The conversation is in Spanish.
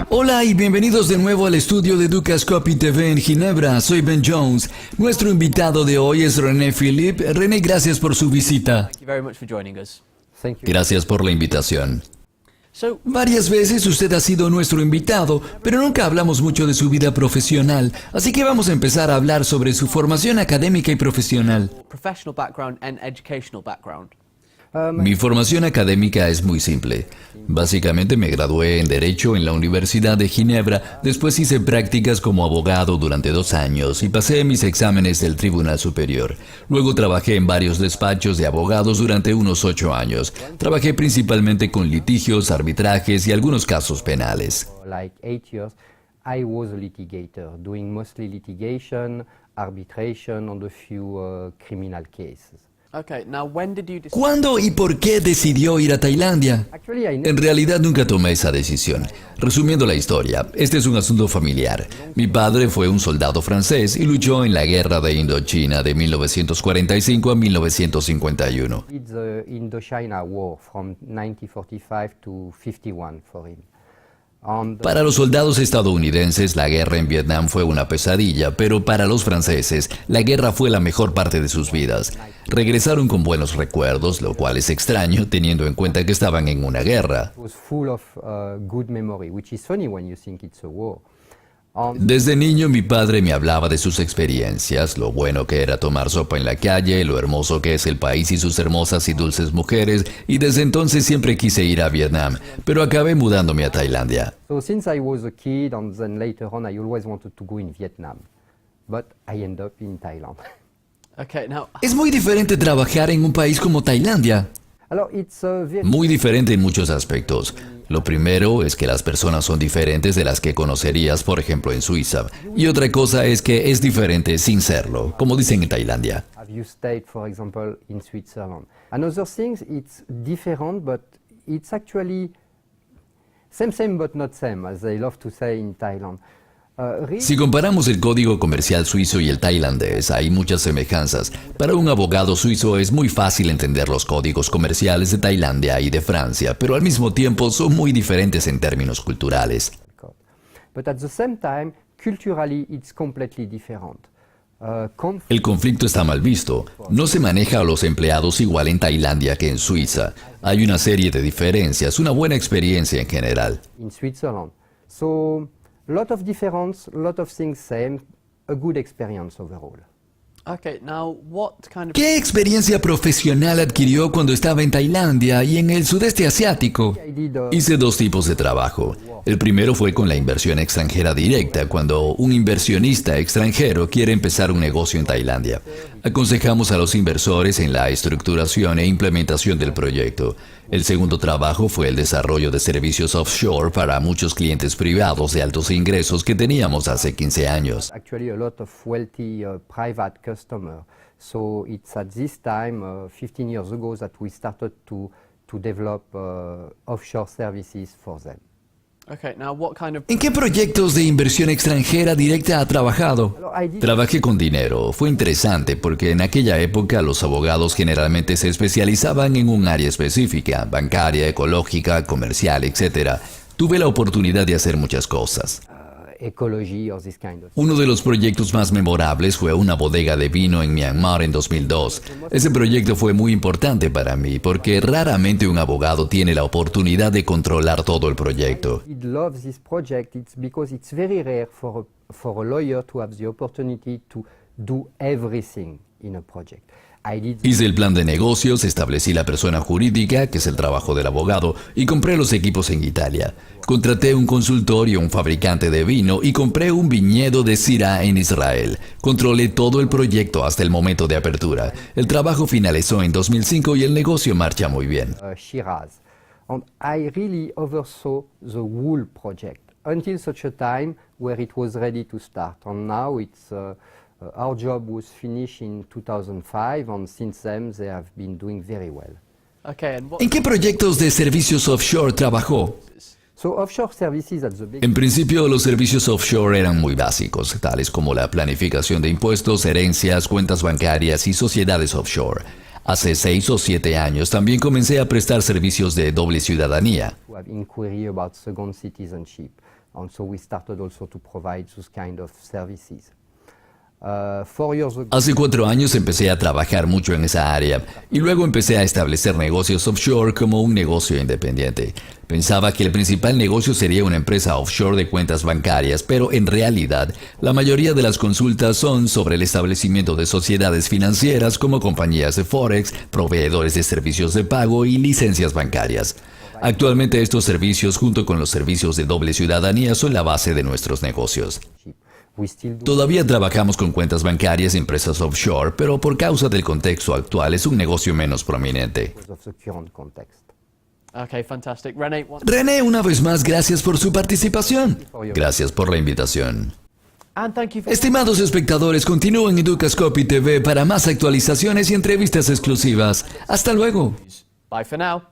Hola y bienvenidos de nuevo al estudio de Dukascopy TV en Ginebra. Soy Ben Jones. Nuestro invitado de hoy es René Philippe. René, gracias por su visita. Thank you very much for joining us. Gracias por la invitación. Varias veces usted ha sido nuestro invitado, pero nunca hablamos mucho de su vida profesional, así que vamos a empezar a hablar sobre su formación académica y profesional. Professional background and educational background. Mi formación académica es muy simple. Básicamente me gradué en Derecho en la Universidad de Ginebra, después hice prácticas como abogado durante 2 años y pasé mis exámenes del Tribunal Superior. Luego trabajé en varios despachos de abogados durante unos 8 años. Trabajé principalmente con litigios, arbitrajes y algunos casos penales. Like 8 years, I was a litigator, doing mostly litigation, arbitration, and a few criminal cases. Okay, now when did you decide? ¿Cuándo y por qué decidió ir a Tailandia? Actually, I En realidad nunca tomé esa decisión. Resumiendo la historia, este es un asunto familiar. Mi padre fue un soldado francés y luchó en la guerra de Indochina de 1945 a 1951. did the Indochina War from 1945 to 51 for him. And Para los soldados estadounidenses, la guerra en Vietnam fue una pesadilla, pero para los franceses, la guerra fue la mejor parte de sus vidas. Regresaron con buenos recuerdos, lo cual es extraño teniendo en cuenta que estaban en una guerra. it was full of good memory, which is funny when you think it's a war. And Desde niño mi padre me hablaba de sus experiencias, lo bueno que era tomar sopa en la calle, lo hermoso que es el país y sus hermosas y dulces mujeres, y desde entonces siempre quise ir a Vietnam, pero acabé mudándome a Tailandia. so since I was a kid, and then later on, I always wanted to go in Vietnam, but I end up in Thailand. Okay, now Es muy diferente trabajar en un país como Tailandia. Alors, it's a very Muy diferente en muchos aspectos. Lo primero es que las personas son diferentes de las que conocerías, por ejemplo, en Suiza. Y otra cosa es que es diferente sin serlo, como dicen en Tailandia. Have you stayed, for example, in Switzerland? Another thing, it's different, but it's actually same but not same, as they love to say in Thailand. Si comparamos el código comercial suizo y el tailandés, hay muchas semejanzas. Para un abogado suizo es muy fácil entender los códigos comerciales de Tailandia y de Francia, pero al mismo tiempo son muy diferentes en términos culturales. But at the same time, culturally, it's completely different. El conflicto está mal visto. No se maneja a los empleados igual en Tailandia que en Suiza. Hay una serie de diferencias, una buena experiencia en general. In Switzerland. So, lot of difference, lot of things same, a good experience overall. okay, now what kind of ¿Qué experiencia profesional adquirió cuando estaba en Tailandia y en el sudeste asiático? I did Hice 2 tipos de trabajo. El primero fue con la inversión extranjera directa, cuando un inversionista extranjero quiere empezar un negocio en Tailandia. Aconsejamos a los inversores en la estructuración e implementación del proyecto. El segundo trabajo fue el desarrollo de servicios offshore para muchos clientes privados de altos ingresos que teníamos hace 15 años. actually a lot of wealthy private customer. So it's at this time, 15 years ago, that we started to develop offshore services for them. Okay, now what kind of ¿En qué proyectos de inversión extranjera directa ha trabajado? I did Trabajé con dinero. Fue interesante porque en aquella época los abogados generalmente se especializaban en un área específica, bancaria, ecológica, comercial, etc. Tuve la oportunidad de hacer muchas cosas. ecology or this kind of. Uno de los proyectos más memorables fue una bodega de vino en Myanmar en 2002. Ese proyecto fue muy importante para mí porque raramente un abogado tiene la oportunidad de controlar todo el proyecto. I love this project. It's because it's very rare for a lawyer to have the opportunity to do everything in a project. I did Hice el plan de negocios, establecí la persona jurídica, que es el trabajo del abogado, y compré los equipos en Italia. Contraté un consultor y un fabricante de vino y compré un viñedo de Syrah en Israel. Controlé todo el proyecto hasta el momento de apertura. El trabajo finalizó en 2005 y el negocio marcha muy bien. Shiraz. And I really oversaw the whole project until such a time where it was ready to start. And now it's our job was finished in 2005, and since then they have been doing very well. okay, and what ¿En qué proyectos de servicios offshore trabajó? So offshore services at the beginning. En principio, los servicios offshore eran muy básicos, tales como la planificación de impuestos, herencias, cuentas bancarias y sociedades offshore. Hace 6 o 7 años también comencé a prestar servicios de doble ciudadanía. To have inquiry about second citizenship. And so we started also to provide those kind of services. 4 years ago, Hace 4 años empecé a trabajar mucho en esa área y luego empecé a establecer negocios offshore como un negocio independiente. Pensaba que el principal negocio sería una empresa offshore de cuentas bancarias, pero en realidad la mayoría de las consultas son sobre el establecimiento de sociedades financieras como compañías de Forex, proveedores de servicios de pago y licencias bancarias. Actualmente estos servicios junto con los servicios de doble ciudadanía son la base de nuestros negocios. we still do Todavía trabajamos con cuentas bancarias y empresas offshore, pero por causa del contexto actual es un negocio menos prominente. because of the current context. Okay, fantastic. René, René, una vez más, gracias por su participación. Gracias por la invitación. and thank you for Estimados espectadores, continúen en Educascopy TV para más actualizaciones y entrevistas exclusivas. Hasta luego. Bye for now.